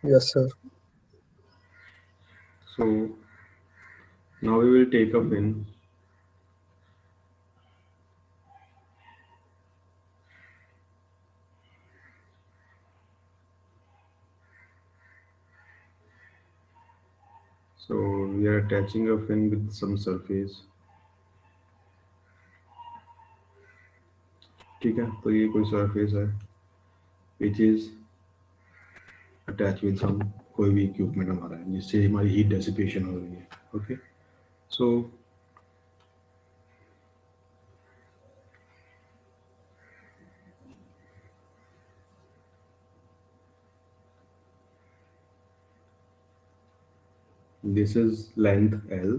Yes, sir. So now we will take a fin. So we are attaching a fin with some surface. ठीक है, तो ये कोई surface है which is attach with some कोई भी इक्विपमेंट हमारा है जिससे हमारी हीट डेसिपेशन हो रही है. Okay, so this is length L.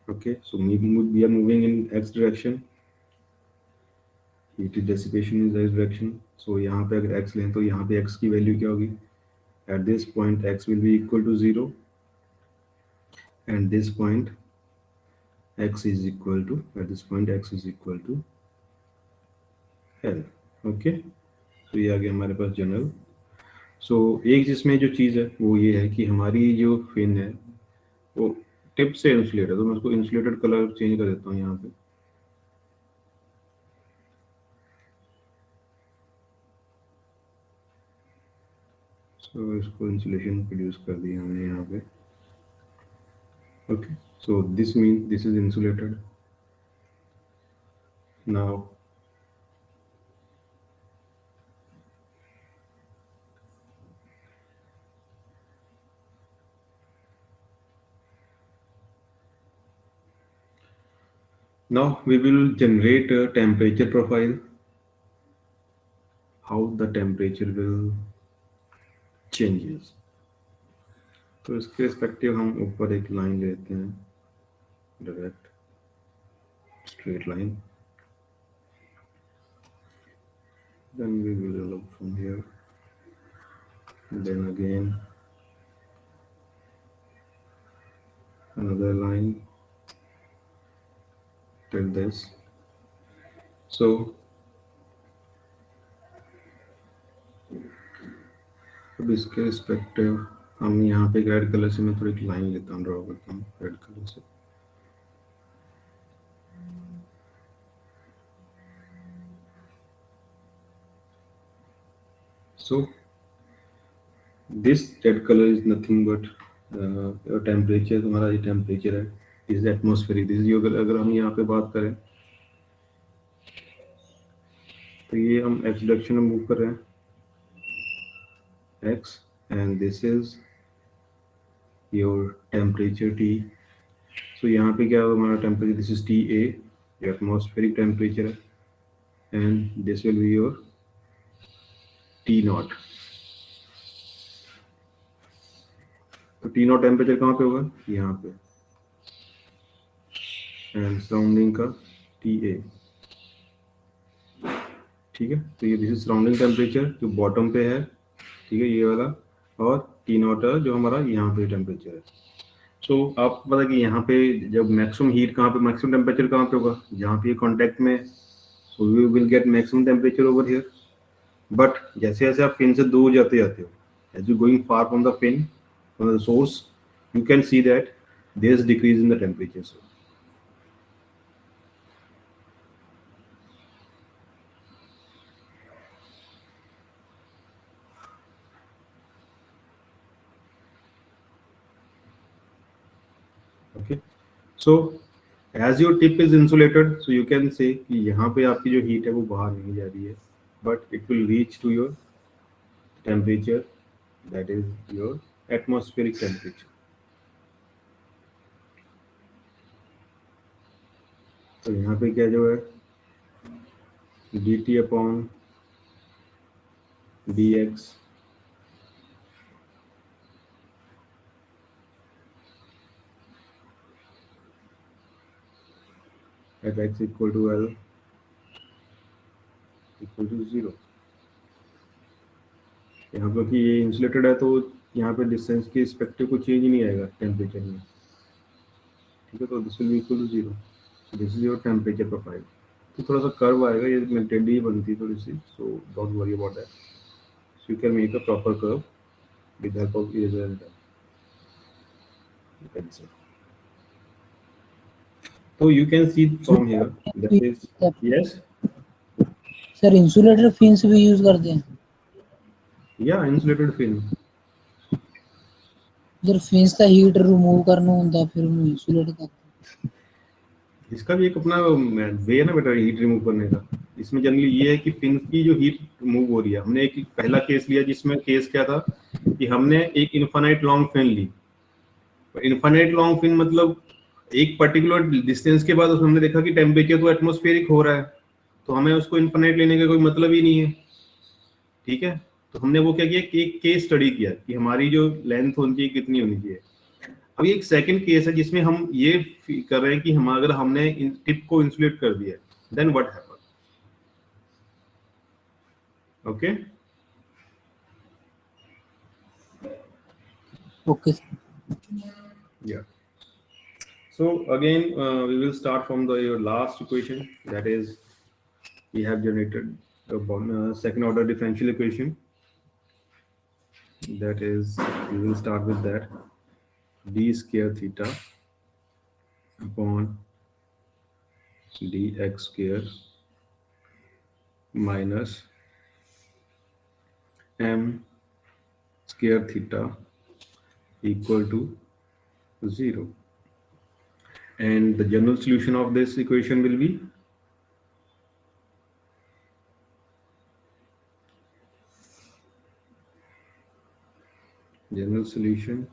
Okay, so we are moving in x direction. Heat dissipation is x direction. So यहाँ पे अगर x लें तो यहाँ पे x की वैल्यू क्या होगी? At this point x will be equal to 0 and this point x is equal to L. Okay, तो ये आ गया हमारे पास जनरल. सो एक जिसमें जो चीज़ है वो ये है कि हमारी जो फिन है वो टिप से इंसुलेट है, तो मैं उसको इंसुलेटेड कलर चेंज कर देता हूँ यहाँ पे. सो इसको इंसुलेशन प्रोड्यूस कर दिया हमने यहाँ पे. Okay, so this mean this is insulated. Now we will generate a temperature profile, how the temperature will changes. तो इसके रिस्पेक्टिव हम ऊपर एक लाइन लेते हैं, direct straight line. Then we will look from here. Then again another line till this. So अब इसके respective हम यहाँ पे रेड कलर से मैं थोड़ी लाइन लेता हूँ, ड्रॉ करता हूँ रेड कलर से. So this red color is nothing but temperature, तुम्हारा ये टेम्परेचर है, इज एटमोस्फेरिक. दिस इज अगर हम यहाँ पे बात करें तो ये हम एक्स डायरेक्शन में मूव कर रहे हैं, X, and this is your temperature T. So यहाँ पे क्या होगा हमारा temperature, this is T A, atmospheric temperature है, and this will be your T naught. तो टी नॉट टेम्परेचर कहाँ पे होगा, यहाँ पे, एंड सराउंडिंग का टी ए. ठीक है, तो ये दिस इज सराउंडिंग टेम्परेचर जो बॉटम पे है, ठीक है, ये वाला, और टी नॉट जो हमारा यहाँ पे टेम्परेचर है. सो आपको पता है कि यहाँ पे जब मैक्सिमम हीट कहाँ पे, मैक्सिमम टेम्परेचर कहाँ पे होगा, जहाँ पे कॉन्टैक्ट में. So we will get maximum temperature over here. But जैसे जैसे आप फिन से दूर जाते जाते हो, as you going far from the fin, from the source, you can see that there is decrease in the temperature. So okay, so as your tip is insulated, so you can say कि यहाँ पे आपकी जो heat है वो बाहर नहीं जा रही है, but it will reach to your temperature, that is your atmospheric temperature. तो यहाँ पे क्या जो है dt upon dx at x equal to L equal to 0. यहाँ पर कि ये इंसुलेटेड है तो यहाँ पे डिस्टेंस के रिस्पेक्टिव को चेंज नहीं आएगा टेम्परेचर में. ठीक है, तो this will be equal to 0. This is your temperature profile. तो थोड़ा सा कर्व आएगा, ये मेंटेनली ही बनती है थोड़ी सी, so don't worry about that. you can make a proper curve with the help of eraser and pencil. So you can see from here that is, yes, sir insulator fins भी use करते हैं yeah, insulated film. जब fins का heat remove करना ਹੁੰਦਾ फिर ਉਹਨੂੰ insulate करते इसका भी एक अपना वे है ना बेटा हीट रिमूव करने का। इसमें जनरली ये है कि फिन की जो हीट रिमूव हो रही है, हमने एक पहला केस लिया जिसमें केस क्या था कि हमने एक इनफाइनाइट लॉन्ग फिन ली। इनफाइनाइट लॉन्ग फिन मतलब एक पर्टिकुलर डिस्टेंस के बाद हमने देखा कि टेम्परेचर तो एटमॉस्फेरिक हो रहा है, तो हमें उसको इनफाइनाइट लेने का कोई मतलब ही नहीं है। ठीक है, तो हमने वो क्या किया कि एक केस स्टडी किया कि हमारी जो लेंथ होनी चाहिए कितनी होनी चाहिए। अभी एक सेकंड केस है जिसमें हम ये कर रहे हैं कि हम अगर हमने टिप को इंसुलेट कर दिया then what happen. Okay, okay yeah. So again we will start from the your last equation, that is we have generated the second order differential equation, that is we will start with that d square theta upon dx square minus m square theta equal to 0, and the general solution of this equation will be general solution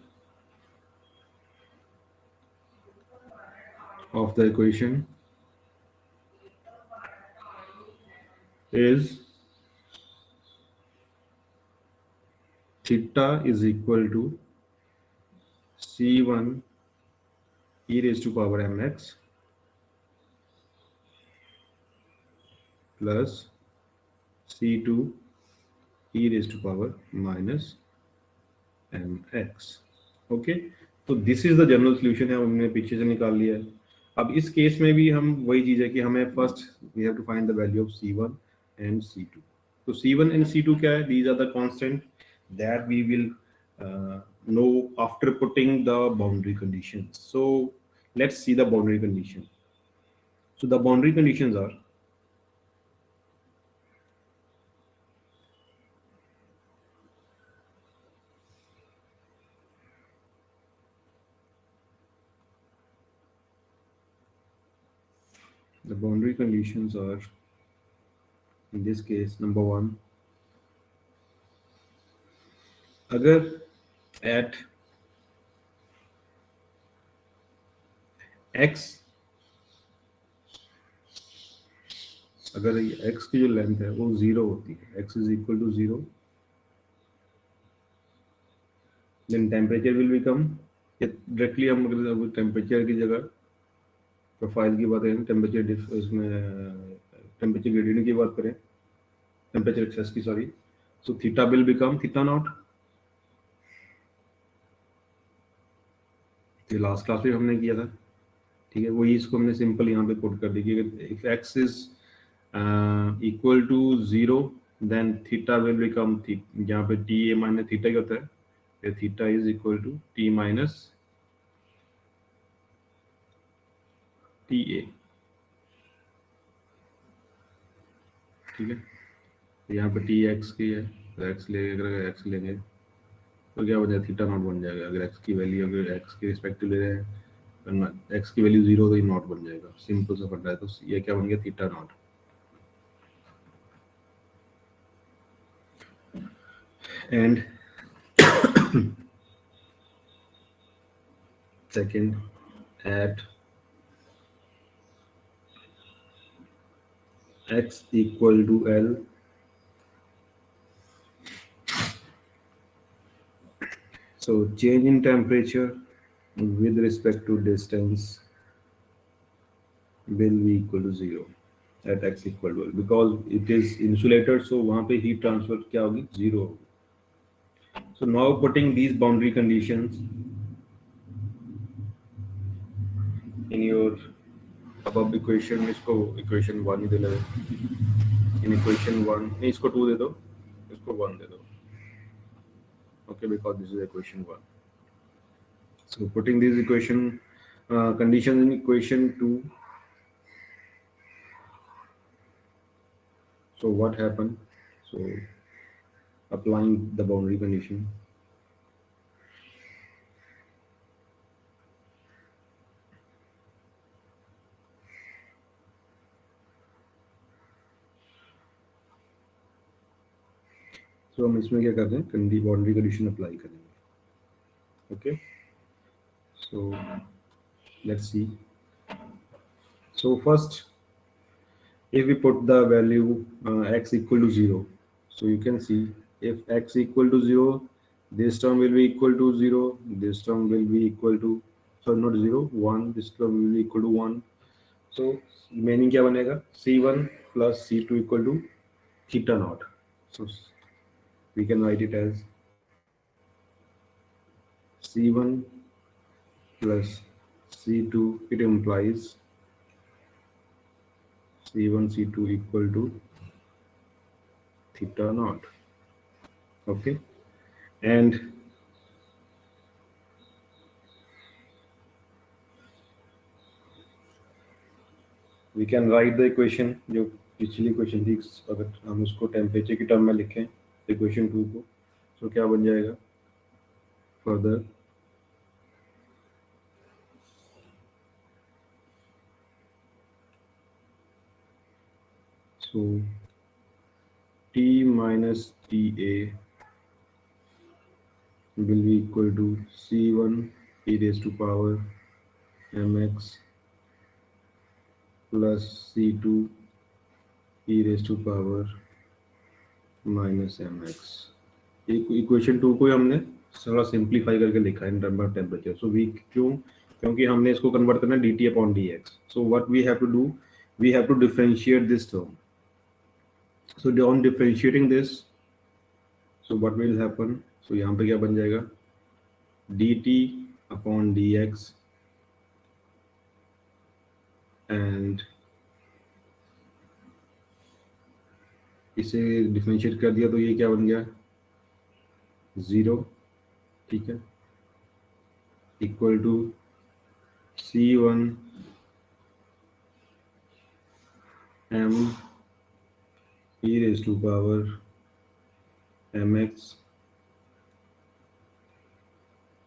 of the equation is theta is equal to c1 e raised to power mx plus c2 e raised to power minus mx। Okay, तो this is the general solution है, हमने पीछे से निकाल लिया है। अब इस केस में भी हम वही चीज है कि हमें first we have to find the value of c1 and c2। तो c1 एंड c2 क्या है, these are the constant that we will know after putting the boundary conditions. So let's see the boundary condition. So the boundary conditions are the boundary conditions are in this case number one, अगर at x, अगर x की जो length है वो 0 होती है, x is equal to 0, then temperature will become, directly हम अगर टेम्परेचर की जगह प्रोफाइल की बात करें, टेम्परेचर इसमें टेम्परेचर ग्रेडियंट की बात करें, टेम्परेचर एक्सेस की sorry, so theta will become theta not. ये लास्ट क्लास में हमने किया था, ठीक है, वही इसको हमने सिंपल यहाँ पे पुट कर दी कि if x is equal to 0 then theta will become यहाँ पे टी ए माइनस थीटा ही होता है, फिर theta is equal to T minus T A. ठीक है, यहाँ पे टी एक्स की है तो एक्स ले, अगर एक्स लेंगे तो क्या बन जाएगा, थीटा नॉट बन जाएगा। अगर एक्स की वैल्यू अगर एक्स के रिस्पेक्टिव ले रहे हैं, एक्स की वैल्यू 0 तो ये नॉट बन जाएगा, सिंपल सा फंडा है। तो ये क्या बन गया, theta naught. And second at x equal to L, so change in temperature with respect to distance will be equal to 0 at x equal to L, because it is insulated, so वहाँ पे heat transfer क्या होगी, 0 होगी। So now putting these boundary conditions in your above equation, इसको equation 1 ही देना है, in equation 1 नहीं, इसको 2 दे दो, इसको 1 दे दो, okay, because this is equation 1. So putting this equation condition in equation 2, so what happened? So applying the boundary condition, so हम इसमें क्या करते हैं, बाउंड्री कंडीशन अप्लाई करेंगे. Okay, so let's see. So first, if we put the value x equal to 0, so you can see if x equal to 0, this term will be equal to 0, this term will be equal to, sorry, not 0, 1, this term will be equal to 1. So remaining क्या बनेगा, c1 plus c2 equal to theta naught. So we can write it as c1 plus c2, it implies c1 c2 equal to theta naught. Okay, and we can write the equation जो पिछली equation थी, अगर हम उसको temperature की term में लिखें equation 2 को, तो क्या बन जाएगा further. So T minus TA will be equal to C1 e raised to power mx plus C2 e raised to power minus mx. इक्वेशन 2 को हमने थोड़ा सिंप्लीफाई करके लिखा है in term of temperature. So we क्यों, क्योंकि हमने इसको कन्वर्ट करना है dt upon dx. So what we have to do, we have to differentiate this term. So on differentiating this, so what will happen, so यहाँ पे क्या बन जाएगा dt upon dx and इसे डिफरेंशिएट कर दिया तो ये क्या बन गया 0, ठीक है, equal to c1 m e raised to power mx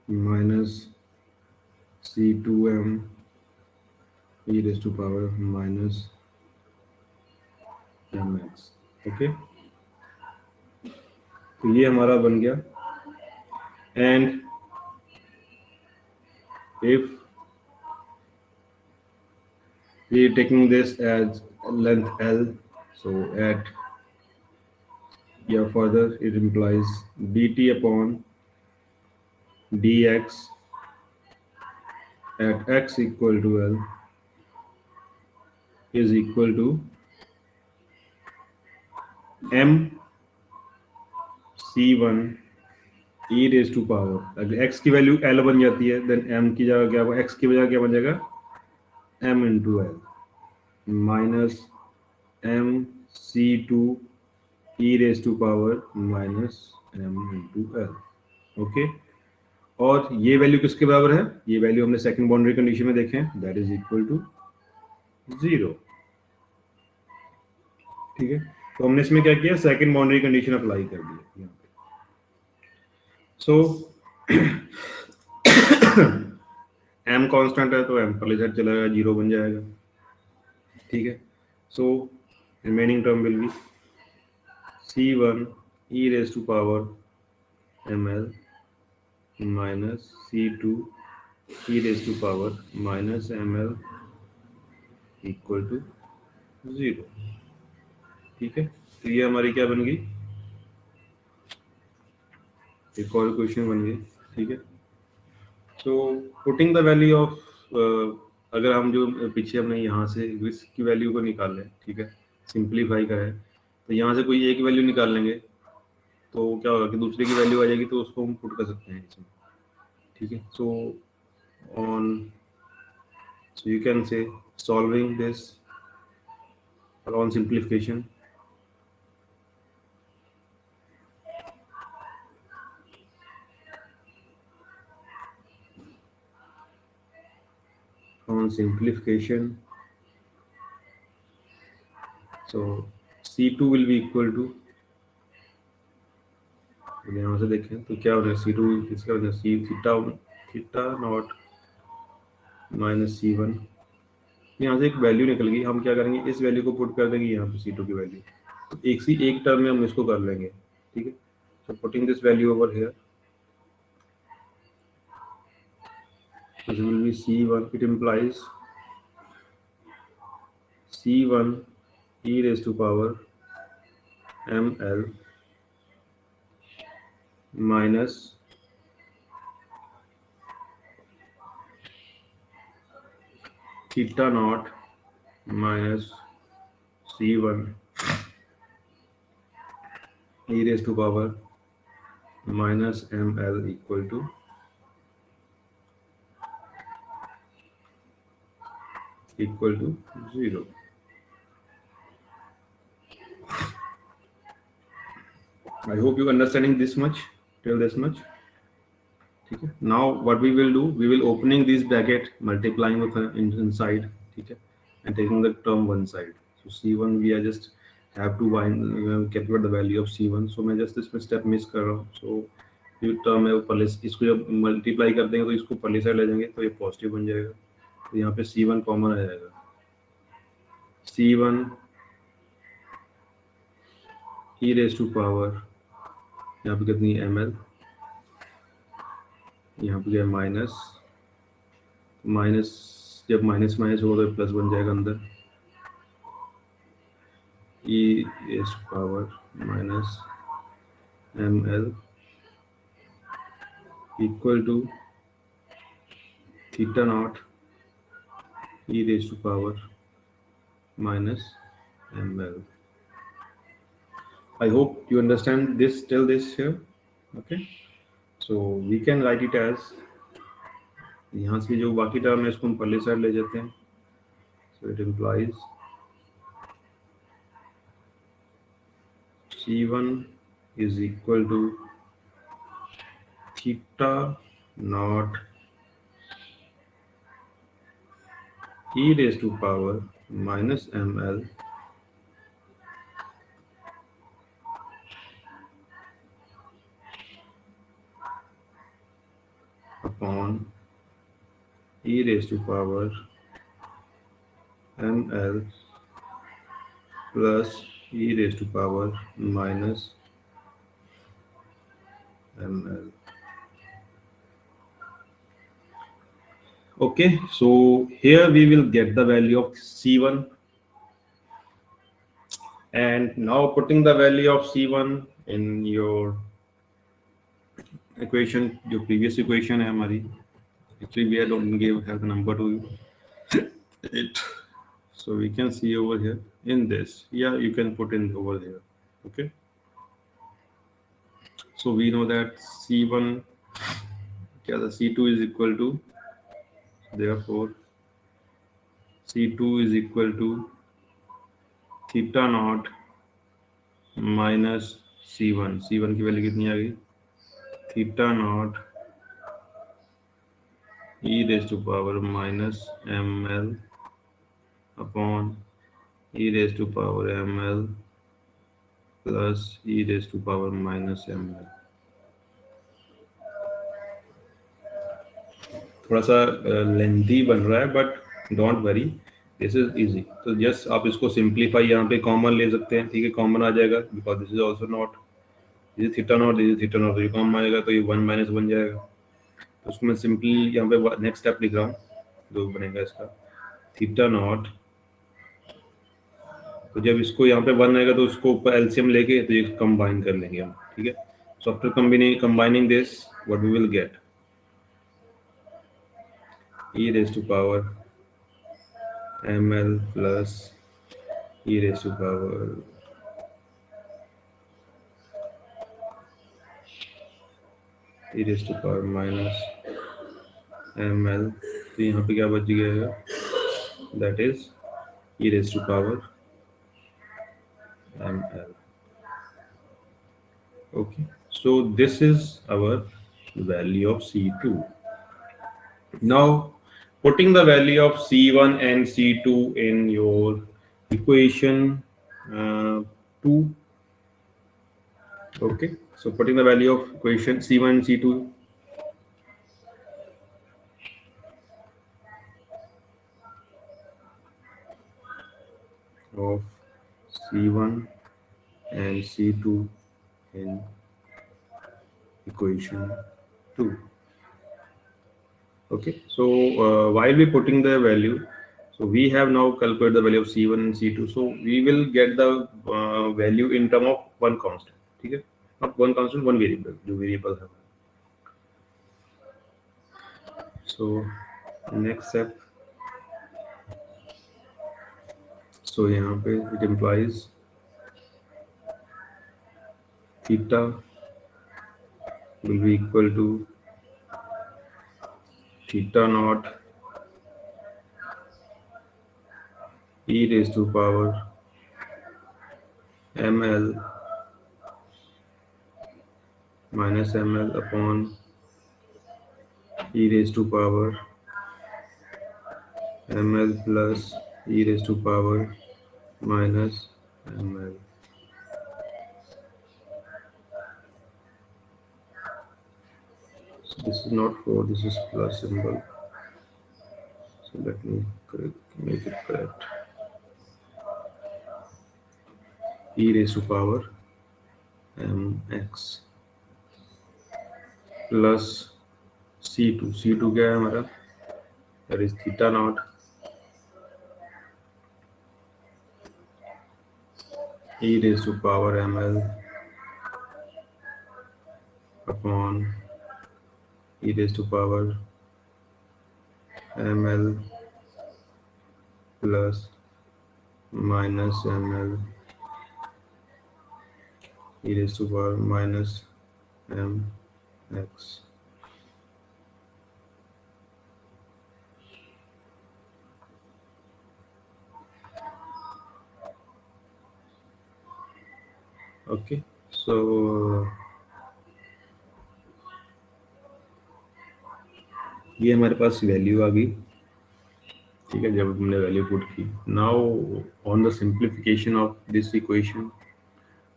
minus c2m e raised to power minus mx. Okay, तो ये हमारा बन गया. And if we are taking this as length L, so at further it implies dt upon dx at x equal to L is equal to m c1 e raised to power. अगर x की value L बन जाती है then m की जगह क्या, x की बजाय क्या बन जाएगा m into L minus m c2 e raised to power minus m into L. Okay, और ये वैल्यू किसके बराबर है, ये वैल्यू हमने सेकंड बाउंड्री कंडीशन में देखे हैं, दैट इज इक्वल टू 0. ठीक है, तो हमने इसमें क्या किया, सेकंड बाउंड्री कंडीशन अप्लाई कर दी यहाँ पे. सो m कांस्टेंट है तो m पर साइड चला जाएगा, 0 बन जाएगा. ठीक है, so remaining term will be c1 e raised to power ml minus c2 e raised to power minus ml equal to 0. ठीक है, तो ये हमारी क्या बन गई, एक और क्वेश्चन बन गई. ठीक है, so putting the value of, अगर हम जो पीछे हमने यहाँ से रिस्क की वैल्यू को निकाल लें, ठीक है, सिंप्लीफाई करें, तो यहाँ से कोई एक वैल्यू निकाल लेंगे तो क्या होगा कि दूसरे की वैल्यू आ जाएगी, तो उसको हम पुट कर सकते हैं इसमें. ठीक है, सो you can say solving this or on simplification, on simplification, so C2 will be equal to, यहाँ से देखें तो क्या हो रहा है, C2 किसका हो रहा है, C theta naught minus C1। यहाँ से एक वैल्यू निकल गई, हम क्या करेंगे, इस वैल्यू को पुट कर देंगे यहाँ पे C2 की वैल्यू, तो एक टर्म में हम इसको कर लेंगे, ठीक है। So putting this value over here, this will be C1, it implies C1 e raised to power ml minus theta naught minus C1 e raised to power minus ml equal to equal to 0. I hope you understanding this much, till this much. ठीक है. Now what we will do, we will opening this bracket, multiplying with inside, ठीक है, and taking the term one side. So C1 we are just have to calculate the value of C1. So मैं just इसमें step miss कर रहा हूँ. So ये term है वो पहले इसको जब multiply कर देंगे तो इसको पहले साइड ले जाएंगे तो ये पॉजिटिव बन जाएगा. तो यहाँ पे C1 कॉमन आ जाएगा. C1 e raised to power, यहाँ पे कितनी ml, यहाँ पे क्या माइनस, जब माइनस माइनस होगा तो प्लस बन जाएगा अंदर, e raised to power minus ml equal to theta naught e raised to power minus ml. I hope you understand this till this here. Okay, so we can write it as, यहाँ से जो बाकी term है इसको हम पहले side ले जाते हैं. So it implies C1 is equal to theta naught e raised to power minus ml upon e raised to power ml plus e raised to power minus ml. Okay, so here we will get the value of C1, and now putting the value of C1 in your equation, your previous equation है हमारी, actually we don't have the number to it, so we can see over here in this, yeah, you can put in over here. Okay, so we know that C1, yeah, the C2 is equal to, therefore C2 is equal to theta naught minus C1. C1 की value कितनी आ गई, theta naught e raised to power minus ml upon e raised to power ml plus e raised to power minus ml. थोड़ा सा lengthy बन रहा है, but don't worry, this is easy. तो just आप इसको सिंप्लीफाई यहाँ पे कॉमन ले सकते हैं, ठीक है, कॉमन आ जाएगा, because this is also not, this is theta naught, this is theta naught, तो ये कॉमन आएगा तो ये 1 माइनस बन जाएगा. तो उसको मैं सिंपली यहाँ पे नेक्स्ट स्टेप लिख रहा हूँ, जो बनेगा इसका थीटा नॉट, तो जब इसको यहाँ पे 1 आएगा तो उसको ऊपर एलसीएम लेके तो ये कंबाइन कर लेंगे हम, ठीक है. So after combining this what we will get, e raised to power ml plus e raised to power minus ml. तो यहाँ पे क्या बच गया, that is e raised to power ml. Okay, so this is our value of C2. Now putting the value of C1 and C2 in your equation 2. Okay, so putting the value of equation C1 and C2 of C1 and C2 in equation 2. Okay, so while we putting the value, so we have now calculated the value of C1 and C2. So we will get the value in term of one constant. Okay, not one constant, one variable. जो variable है. So next step. So यहाँ पे it implies theta will be equal to theta naught e raised to power ml minus ml upon e raised to power ml plus e raised to power minus ml. So this is not 4, this is plus symbol. So let me make it correct. E raised to power mx plus c2. c2 क्या है हमारा? That is theta naught e raised to power ml upon e raised to power ml plus minus ml e raised to power minus mx. Okay, so ये हमारे पास value आ गई. ठीक है, जब हमने वैल्यू पुट की. Now on the simplification of this equation,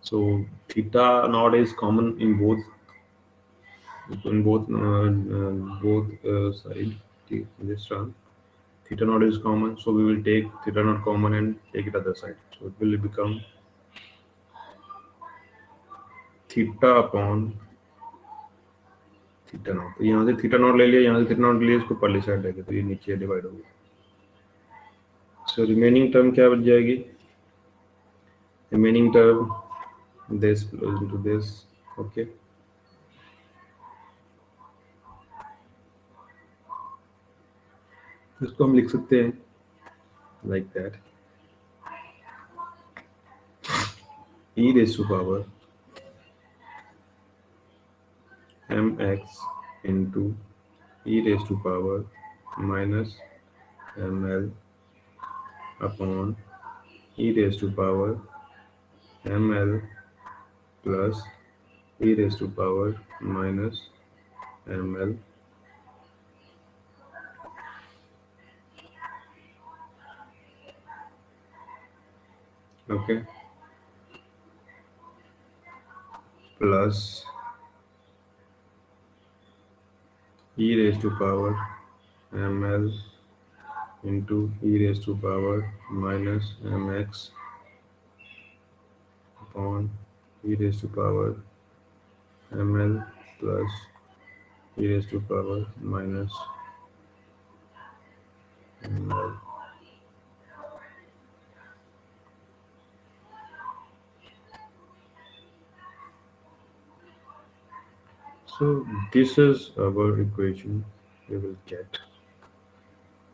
so theta naught is common in both side. This term theta naught is common, so we will take theta naught common and take it other side, so it will become theta upon theta naught. तो यहाँ से theta naught ले लिया, यहाँ से theta naught ले लिया, इसको परली साइड लेके तो ये नीचे डिवाइड हो गया. सो रिमेनिंग टर्म क्या बच जाएगी? Remaining term this flows into this. Okay, इसको हम लिख सकते हैं like that e raised to power mx into e raised to power minus ml upon e raised to power ml plus e raised to power minus ml. Okay, plus e raised to power ml into e raised to power minus mx upon e raised to power ml plus e raised to power minus ml. So this is our equation we will get.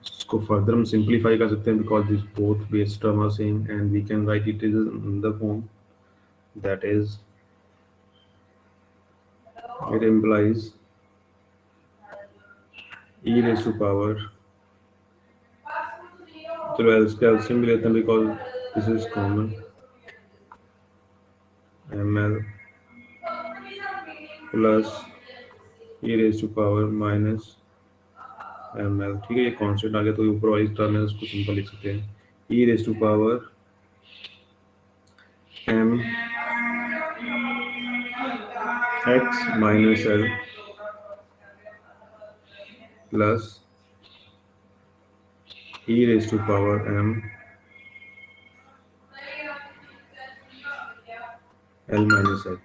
इसको further हम simplify कर सकते हैं because these both base term are same and we can write it in the form that is it implies e raised to power. चलो LCM भी लेते हैं because this is common. ml plus e raised to power minus ml, ठीक है। ये constant आ गया तो ऊपर वाली टर्म है उसको सिंपल लिख सकते हैं e raise to power m x minus l plus e raise to power m l minus x,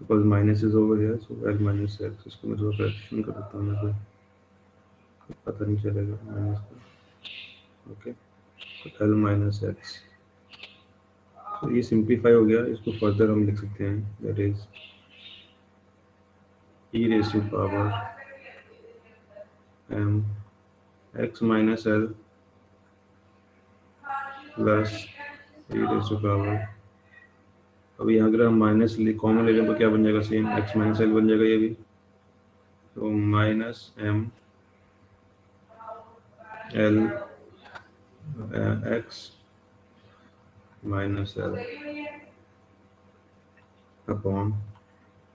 because minus is over here so l minus x। इसको मैं थोड़ा करेक्शन कर देता हूँ, मेरे को पता नहीं चलेगा माइनस का। ओके, तो l माइनस x, तो ये सिंप्लीफाई हो गया। इसको फर्दर हम लिख सकते हैं, that is e raise to power m x minus l plus e raise to power, अब यहाँ अगर हम माइनस कॉमन ले लें तो क्या बन जाएगा, सेम x माइनस l बन जाएगा ये भी। तो minus m l x minus l upon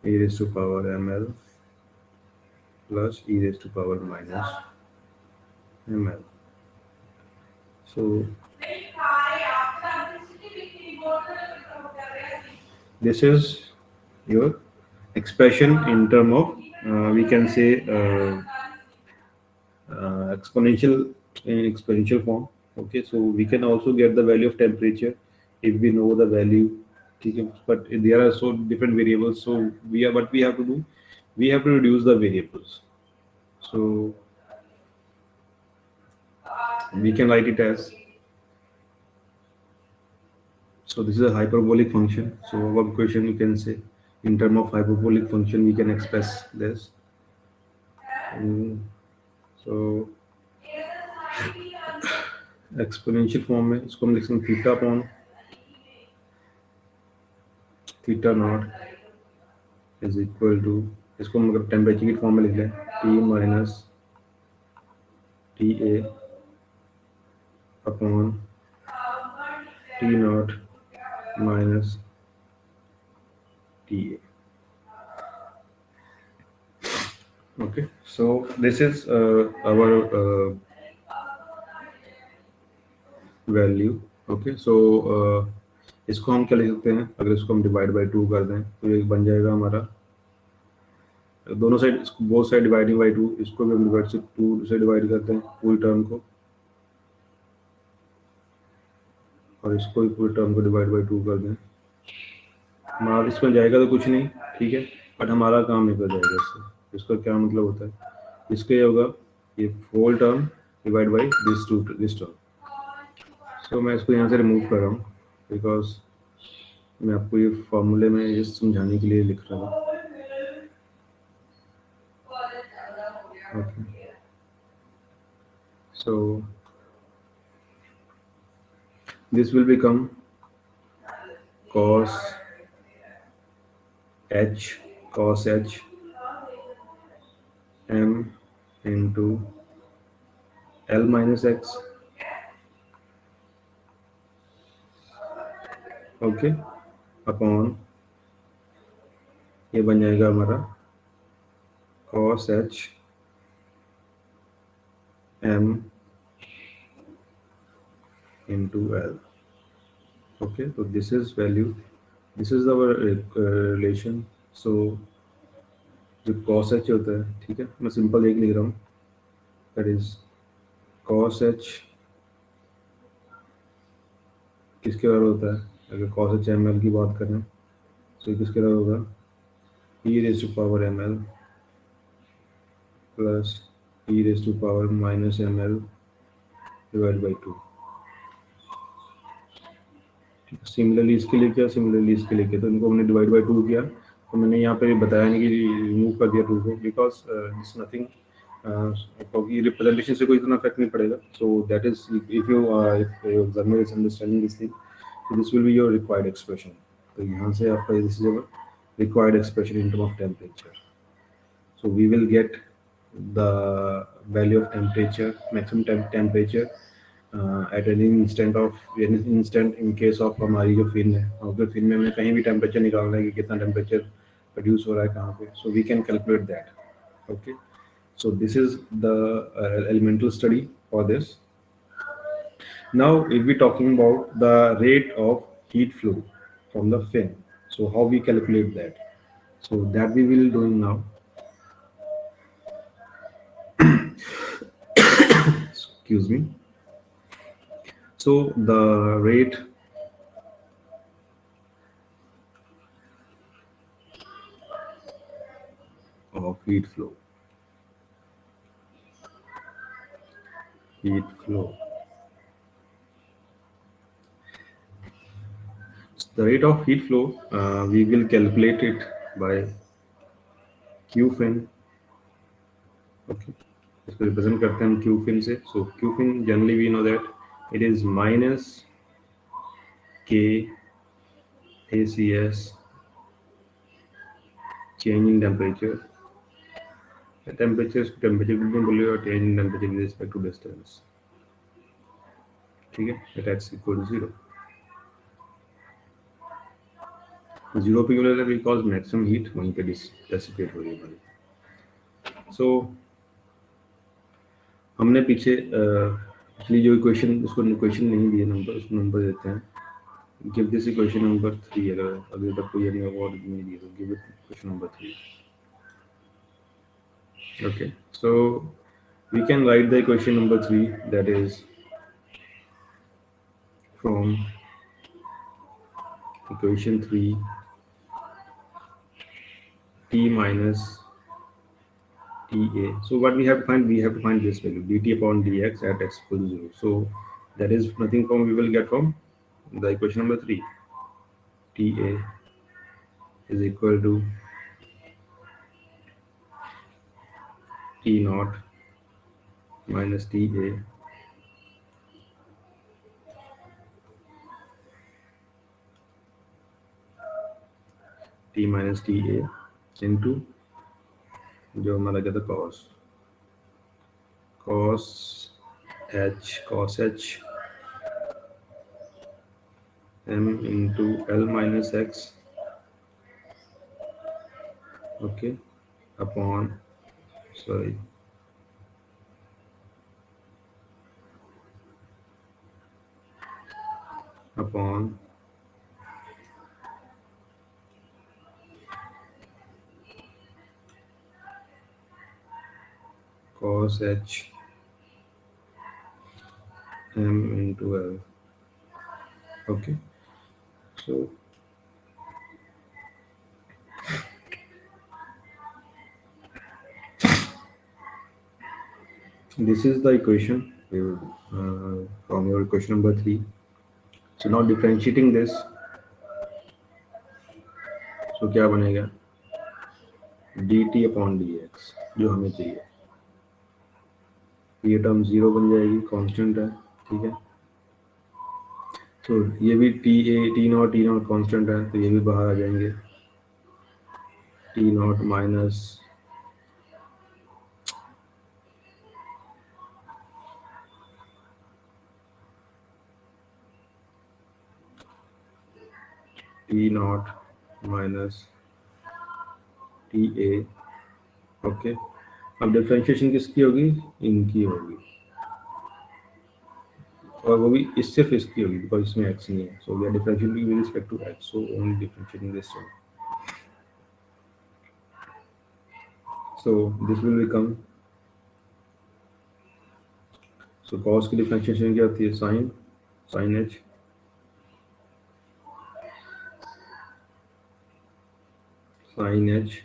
e raise to power ml plus e raise to power minus ml। So this is your expression in term of we can say exponential form. Okay, so we can also get the value of temperature if we know the value. Okay, but there are so different variables, so what we have to do, we have to reduce the variables. So we can write it as, so this is a hyperbolic function. So our equation, you can say in term of hyperbolic function we can express this. So exponential form में इसको हम लिख सकते हैं theta upon theta naught is equal to, इसको हम अगर temperature की फॉर्म में लिख लें T minus T A upon T naught minus T A. Okay, so this is our value. Okay, so इसको हम क्या लिख सकते हैं, अगर इसको हम डिवाइड बाई 2 कर दें तो ये बन जाएगा हमारा, दोनों side both side dividing by 2, इसको भी हम डिवाइड से 2 से डिवाइड करते हैं पूरी टर्म को, और इसको भी पूरी टर्म को डिवाइड बाई 2 कर दें। हमारा इसमें जाएगा तो कुछ नहीं, ठीक है, बट हमारा काम निकल जाएगा इससे। इसका क्या मतलब होता है, इसका ये होगा ये whole term divide by this term. So मैं इसको यहाँ से रिमूव कर रहा हूँ बिकॉज मैं आपको ये फॉर्मूले में ये समझाने के लिए लिख रहा हूँ। Okay, so this will become cos h m into l minus x, okay, upon ये बन जाएगा हमारा cos h m into l। Okay, तो this is value, this is our relation. So जो cos h होता है, ठीक है, मैं सिंपल एक लिख रहा हूँ, दैट इज cos h किसके बराबर होता है, अगर cos h ml की बात करें तो किसके बराबर होगा, e raise to power ml plus e raise to power minus ml divide by 2। Similarly इसके लिए क्या, सिमिलरली इसके लिए क्या, तो इनको हमने डिवाइड बाई 2 किया, तो मैंने यहाँ पे बताया नहीं कि रिमूव कर दिया 2 को, बिकॉज इट्स नथिंग, क्योंकि रिप्रेजेंटेशन से कोई इतना इफेक्ट नहीं पड़ेगा। So that is if examiner is understanding this thing, so this will be your required expression। तो यहाँ से आपका this is our required expression in terms of temperature। So we will get the value of temperature, maximum temperature at any instant in case of हमारी जो fin है, अगर fin में हमें कहीं भी टेम्परेचर निकालना है कि कितना टेम्परेचर प्रोड्यूस हो रहा है कहाँ पे, so we can calculate that. Okay, so this is the elemental study for this. Now if we talking about the rate of heat flow from the fin, so how we calculate that, so that we will doing now. Excuse me. So the rate of heat flow. The rate of heat flow, we will calculate it by Q fin. Okay, इसको represent करते हैं हम Q fin से. So Q fin generally we know that it is minus K ACS change in temperature. The temperature gradient बोलिए और change in temperature with respect to distance. ठीक है, at x equal to 0. 0 पे क्यों ले रहे हैं? Because maximum heat वहीं पे dissipate हो रही है हमारी. So हमने पीछे पिछली जो इक्वेशन, उसको इक्वेशन नहीं दिए नंबर, उसको नंबर देते हैं. Give this equation number 3. अगर अभी तक कोई अन्य अवार्ड नहीं दिए तो give it equation number 3. Okay, so we can write the equation number 3, that is from equation 3 T minus TA. So what we have to find? We have to find this value dt upon dx at x equal to 0. So that is nothing from we will get from the equation number 3. TA is equal to T naught minus TA T minus TA into जो हमारा क्या था cos h m into L minus x, okay, upon cos h m into L. Okay, so this is the equation from your equation number 3. So now differentiating this, so क्या बनेगा dt upon dx जो हमें चाहिए. ये term 0 बन जाएगी, constant है. ठीक है, तो ये भी टी नॉट कांस्टेंट है, तो ये भी बाहर आ जाएंगे. T naught minus T naught minus T ए. ओके, अब डिफरेंशिएशन किसकी होगी? इनकी होगी, और वो भी इस सिर्फ इसकी होगी बिकॉज इसमें एक्स नहीं है. So we are differentiating with respect to X, so only differentiating this one. So this will become, so cos की डिफरेंशिएशन क्या होती है? Sine H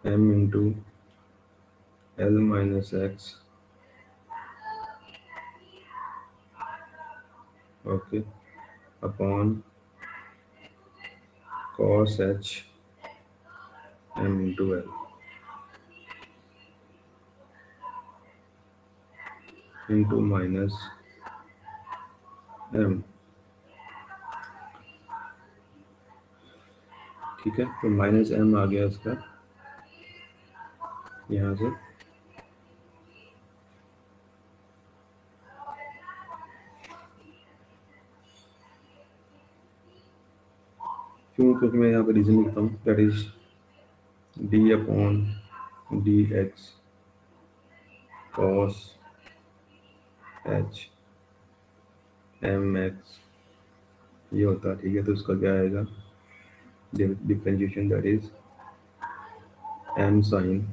m into L minus x, okay, upon cos h m into L into minus m. ठीक है, तो minus m आ गया इसका यहाँ से. क्यों? क्योंकि मैं यहाँ पे रीजन लिखता हूँ, that is D upon D X cos H M X ये होता है, ठीक है। तो इसका क्या आएगा differentiation, that is M sine,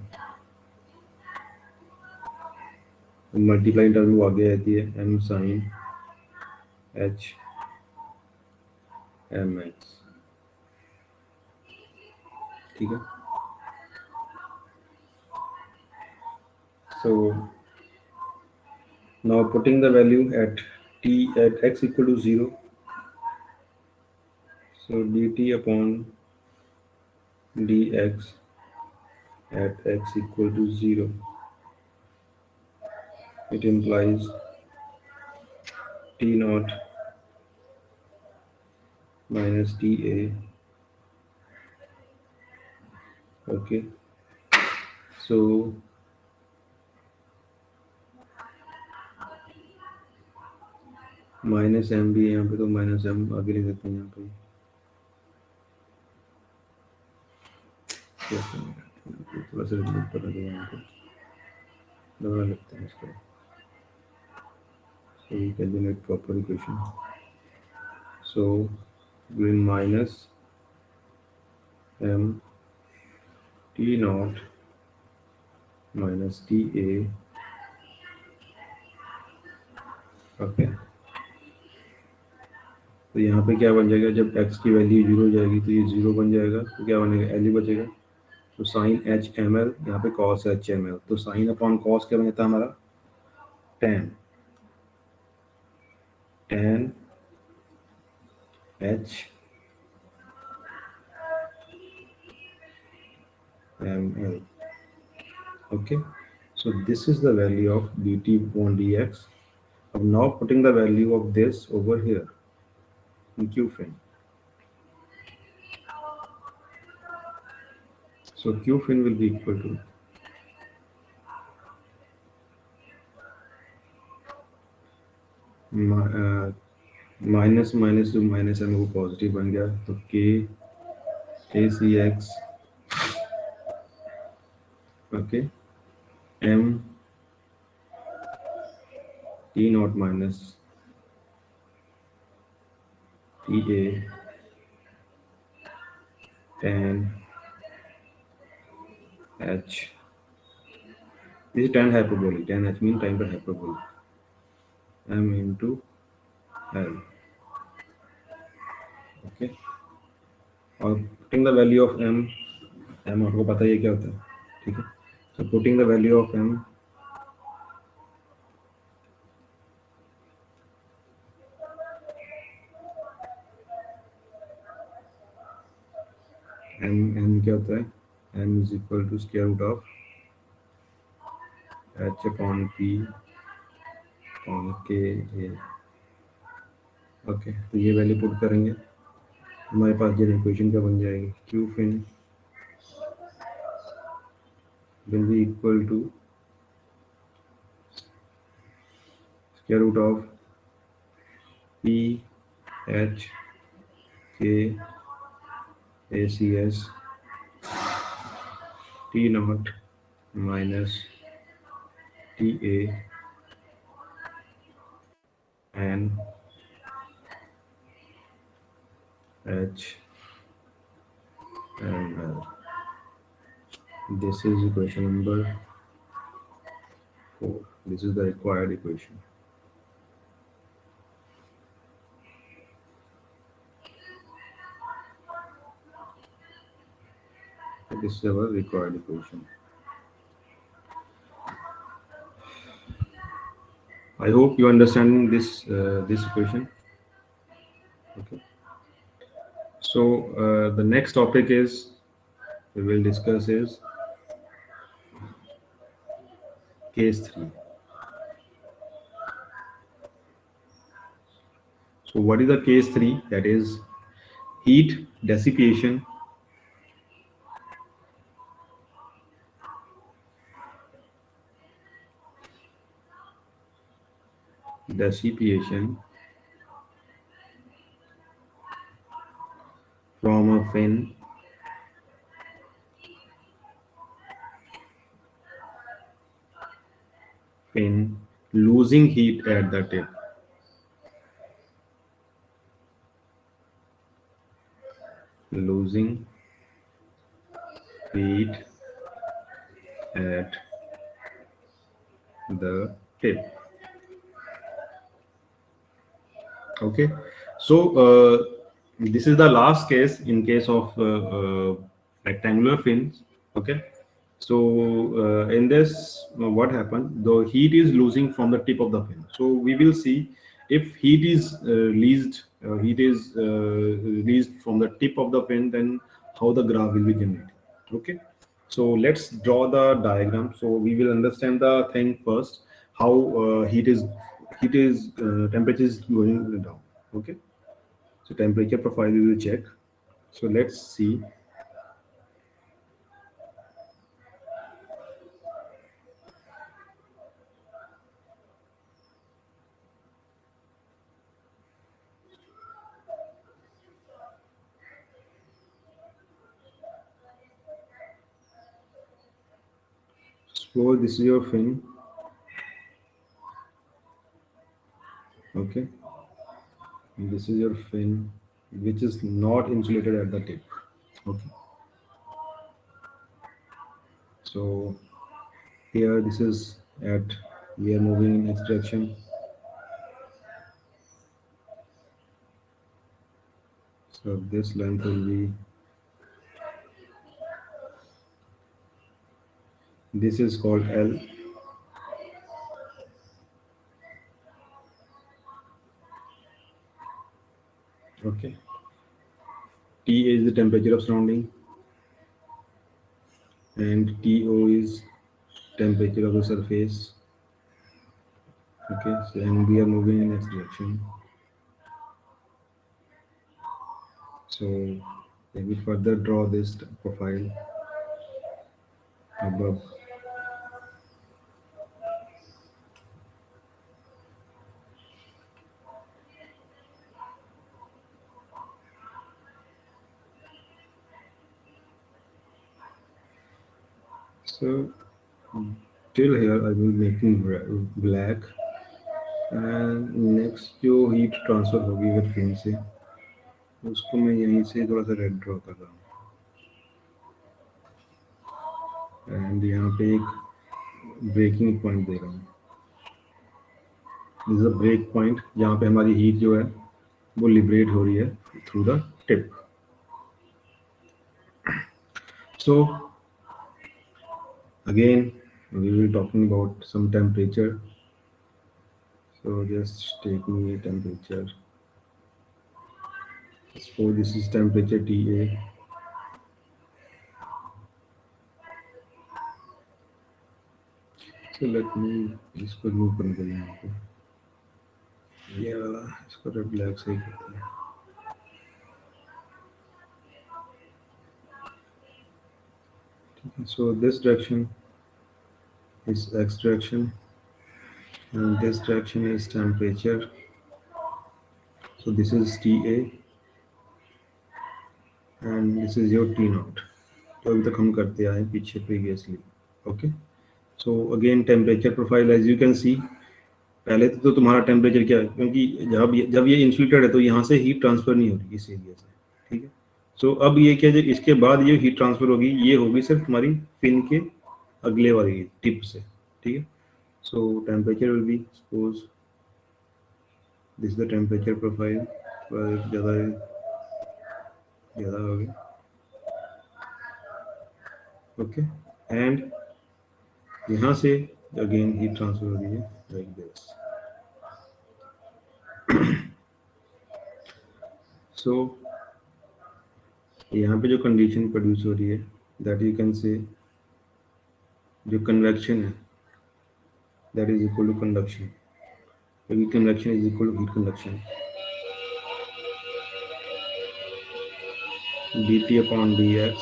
multiply term वो आगे आती है M sine H M X, ठीक है। So now putting the value at t at x equal to 0, so dt upon dx at x equal to 0, it implies t naught minus ta, okay। So minus M भी है यहाँ पे, तो minus M आगे लिख देते हैं यहाँ पे, थोड़ा सा रिमूव कर देंगे यहाँ पे, दोबारा लिखते हैं इसको, so we can generate proper equation। So doing minus m t naught minus ta, okay. तो यहाँ पे क्या बन जाएगा, जब x की वैल्यू 0 हो जाएगी तो ये 0 बन जाएगा, तो क्या बनेगा, एल ही बचेगा। तो साइन एच एम एल, यहाँ पे कॉस एच एम एल, तो साइन अपॉन कॉस क्या बनता है हमारा, tan, tan H M L, okay। So this is the value of dt upon dx। I'm now putting the value of this over here in q fin। So q fin will be equal to minus minus जो minus है वो positive बन गया, तो K C X, okay, M T naught minus T A tan H, this is tan hyperbolic, tan h mean time per hyperbolic, m into l, okay। और putting the value of m, m आपको पता ही है क्या होता है, ठीक है। So putting the value of m, m क्या होता है, m is equal to square root of h upon p upon k a, okay. तो ये वैल्यू पुट करेंगे, हमारे पास जो इक्वेशन क्या बन जाएगी, q fin will be equal to square root of p h k a c s t naught minus t a and h and l। This is equation number 4। This is the required equation। This is our required equation। I hope you understanding this equation, okay। So the next topic is we will discuss is case 3। So what is the case 3? That is heat dissipation, dissipation from a fin losing heat at the tip. Losing heat at the tip. Okay, so this is the last case in case of rectangular fins. Okay, so in this, what happened? The heat is losing from the tip of the fin. So we will see if heat is released from the tip of the fin, then how the graph will be generated. Okay, so let's draw the diagram. So we will understand the thing first, how temperature is going down. Okay, so temperature profile we will check. So let's see. So this is your fin. Okay, and this is your fin, which is not insulated at the tip. Okay, so here this is at, we are moving in x direction. So this length will be, this is called L. Okay, T is the temperature of surrounding, and TO is temperature of the surface. Okay, so and we are moving in x direction. So let me further draw this profile above. So till here I will be making black, and next जो heat transfer होगी अगर fin से, उसको मैं यहीं से थोड़ा सा रेड ड्रॉ कर रहा हूँ, एंड यहाँ पे एक ब्रेकिंग पॉइंट दे रहा हूँ. This is a break point जहाँ पे हमारी हीट जो है वो लिबरेट हो रही है through the tip. So again we will talking about some temperature. So just take me a temperature. So this is temperature TA. So let me इसको remove करने के लिए यहाँ पे ये वाला इसको रेड ब्लैक से ही करते हैं. So this direction is x direction, and this direction is temperature. So this is TA, and this is your T naught. तो अभी तक हम करते आए पीछे previously. Okay. So again temperature profile as you can see. पहले तो तुम्हारा टेम्परेचर क्या है, क्योंकि जब ये इंसुलेटेड है तो यहाँ से हीट ट्रांसफर नहीं हो रही इस एरिया से. ठीक है. सो अब ये क्या, जो इसके बाद ये हीट ट्रांसफर होगी ये होगी सिर्फ तुम्हारी फिन के अगले वाली टिप से. ठीक है. सो temperature will be suppose this the temperature profile. ज़्यादा हो गया. ओके. एंड यहाँ से अगेन हीट ट्रांसफर हो रही है लाइक दिस. सो यहाँ पे जो कंडीशन प्रोड्यूस हो रही है दैट यू कैन से, जो कन्वेक्शन है that is equal to conduction, क्योंकि convection is equal to heat conduction. dt upon dx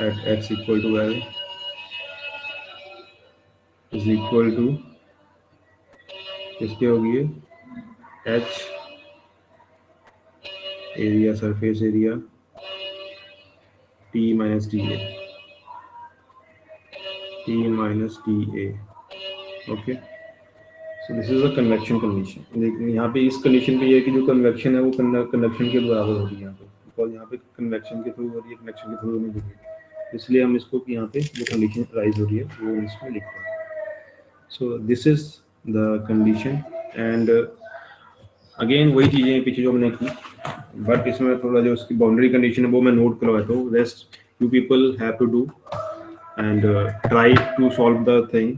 at x equal to L is equal to, इसके होगी h area, surface area, T minus TA, T minus TA. Okay, so this is a convection condition. लेकिन यहाँ पे इस condition पे ये है कि जो कन्वेक्शन है वो कन्वेक्शन के बराबर होगी यहाँ पे, बिकॉज यहाँ पे कन्वेक्शन के थ्रू हो रही है, कन्वेक्शन के थ्रू होनी चाहिए, इसलिए हम इसको यहाँ पे जो कंडीशन राइज हो रही है वो इसमें लिखते हैं। So this is the condition and again वही चीज़ें पीछे जो हमने की, बट इसमें थोड़ा जो उसकी बाउंड्री कंडीशन है वो मैं नोट करवाता हूँ। Rest you people have to do and try to solve the thing.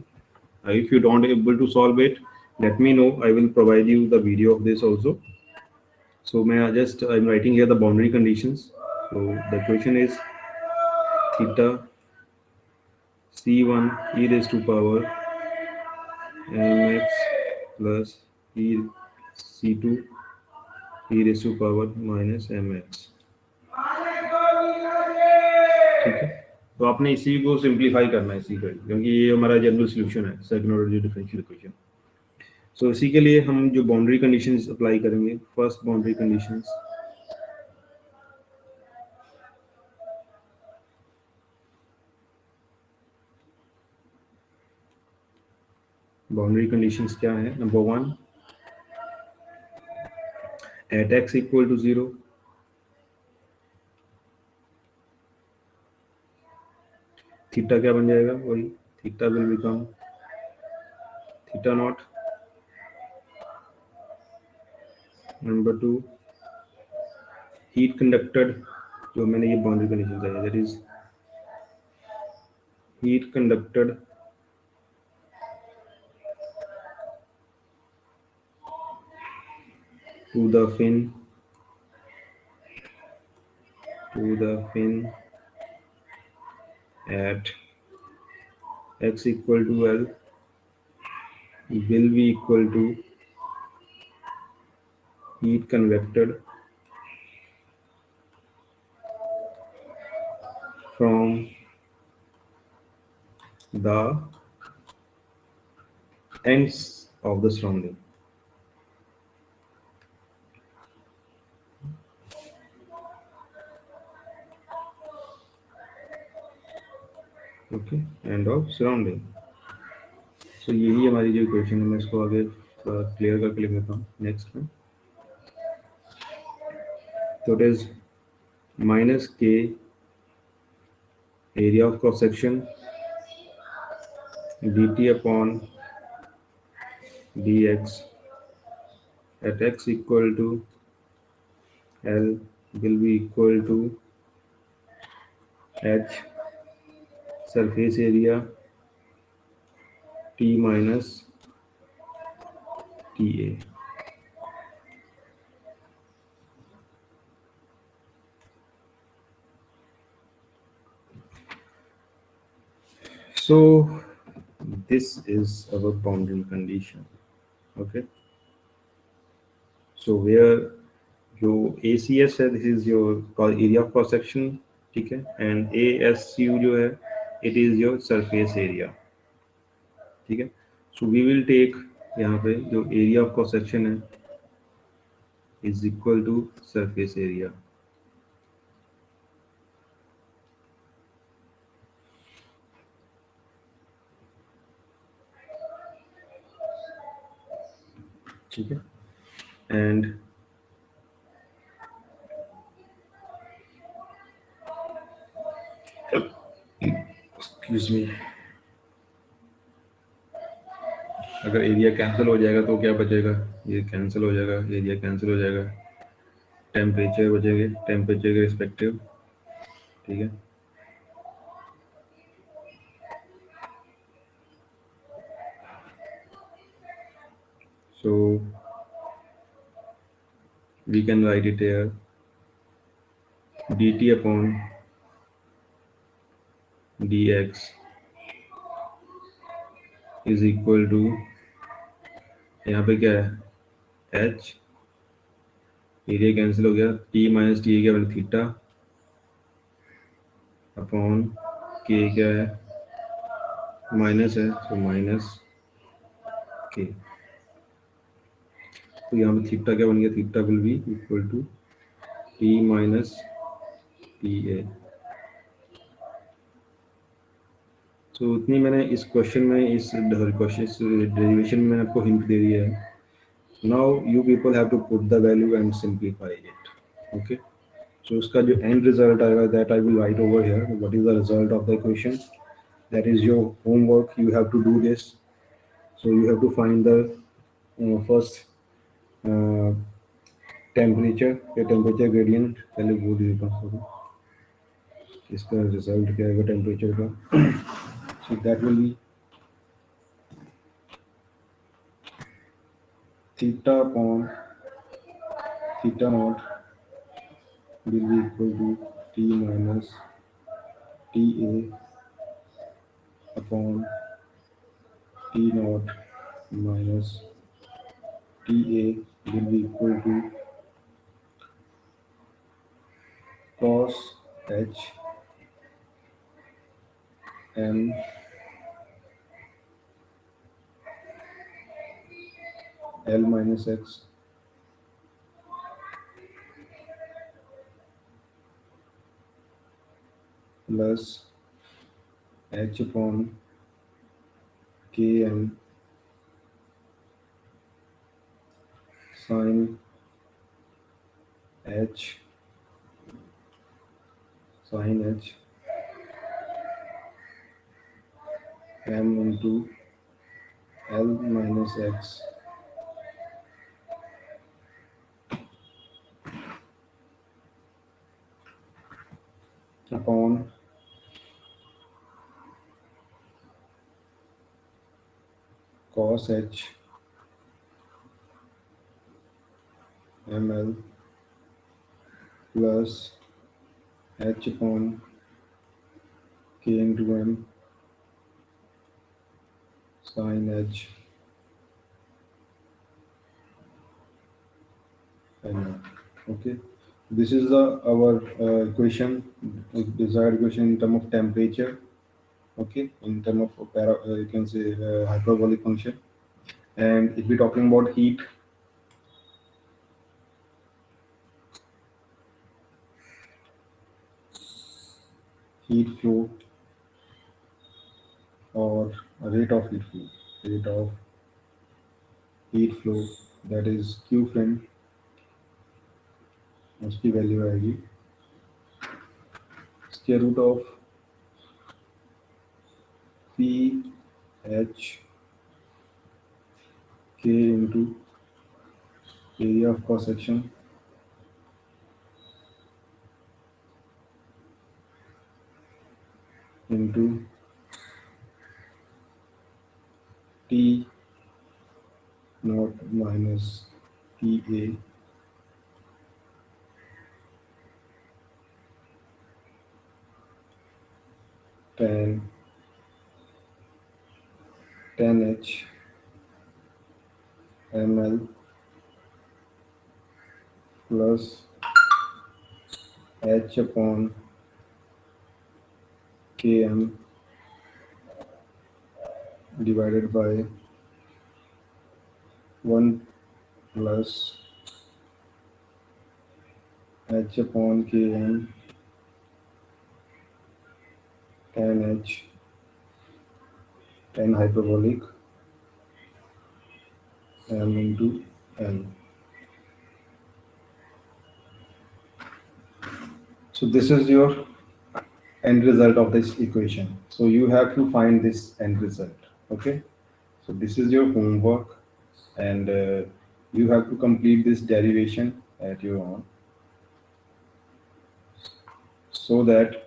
If you don't able to solve it, let me know. I will provide you the video of this also. So I'm writing here the boundary conditions. So the equation is theta c1 e raised to power mx plus e c2 e raised to power minus mx। ठीक है, तो आपने इसी को simplify करना है, इसी का, क्योंकि ये हमारा जनरल सॉल्यूशन है second order differential equation. So इसी के लिए हम जो बाउंड्री कंडीशंस अप्लाई करेंगे, first boundary conditions, boundary conditions क्या है? Number 1, at x equal to 0 theta क्या बन जाएगा? वही theta will become theta naught. Number 2, heat conducted, जो मैंने ये बाउंड्री कंडीशन बताया, that is heat conducted to the fin at x equal to L will be equal to heat convected from the ends of the surrounding। Okay, end of surrounding. So यही हमारी जो equation है, मैं इसको आगे clear करके लिख देता हूँ नेक्स्ट में। तो इट इज माइनस के area of cross section dt upon dx at x equal to L will be equal to h surface area T minus TA। So this is our boundary condition। Okay, so where जो ACS है, this is your area of cross section, ठीक है, and ASU जो है, it is your surface area, ठीक है। so we will take यहाँ पे जो area of cross section है is equal to surface area, ठीक है, and excuse me, अगर एरिया कैंसिल हो जाएगा तो क्या बचेगा? ये कैंसिल हो जाएगा, एरिया कैंसिल हो जाएगा, टेम्परेचर बचेगा, टेम्परेचर के रिस्पेक्टिव, ठीक है। So we can write it here dt upon dx is equal to, यहाँ पे क्या है, h, एरिया कैंसिल हो गया, t माइनस टी क्या बना, थीटा अपॉन k क्या है, माइनस है, तो माइनस k। तो यहाँ पे थीटा क्या बन गया, theta will be equal to T minus TA। तो इतनी मैंने इस क्वेश्चन में इस डेरिवेशन में आपको हिंट दे दिया है। Now you people have to put the value and simplify it. Okay, so उसका जो एंड रिजल्ट आएगा that I will write over here, what is the result of the equation, that is your homework, you have to do this. So you have to find the first temperature या temperature gradient, पहले बोल देता हूँ इसका result क्या आएगा temperature का। So that will be theta upon theta naught will be equal to T minus TA upon T naught minus TA will be equal to cos H M L minus X plus H upon Km sin H M into L minus X upon cos H ml plus H upon K into M sin H ml. Okay, this is our equation, desired equation in terms of temperature. Okay, in terms of you can say hyperbolic function. And if we're talking about heat flow or rate of heat flow, that is Q fin, उसकी value आएगी square root of P H K into area of cross section into T naught minus TA tan H ml plus H upon Km divided by 1 plus H upon Km tan H tan hyperbolic M into L. So this is your end result of this equation. So you have to find this end result. Okay, so this is your homework, and you have to complete this derivation at your own, so that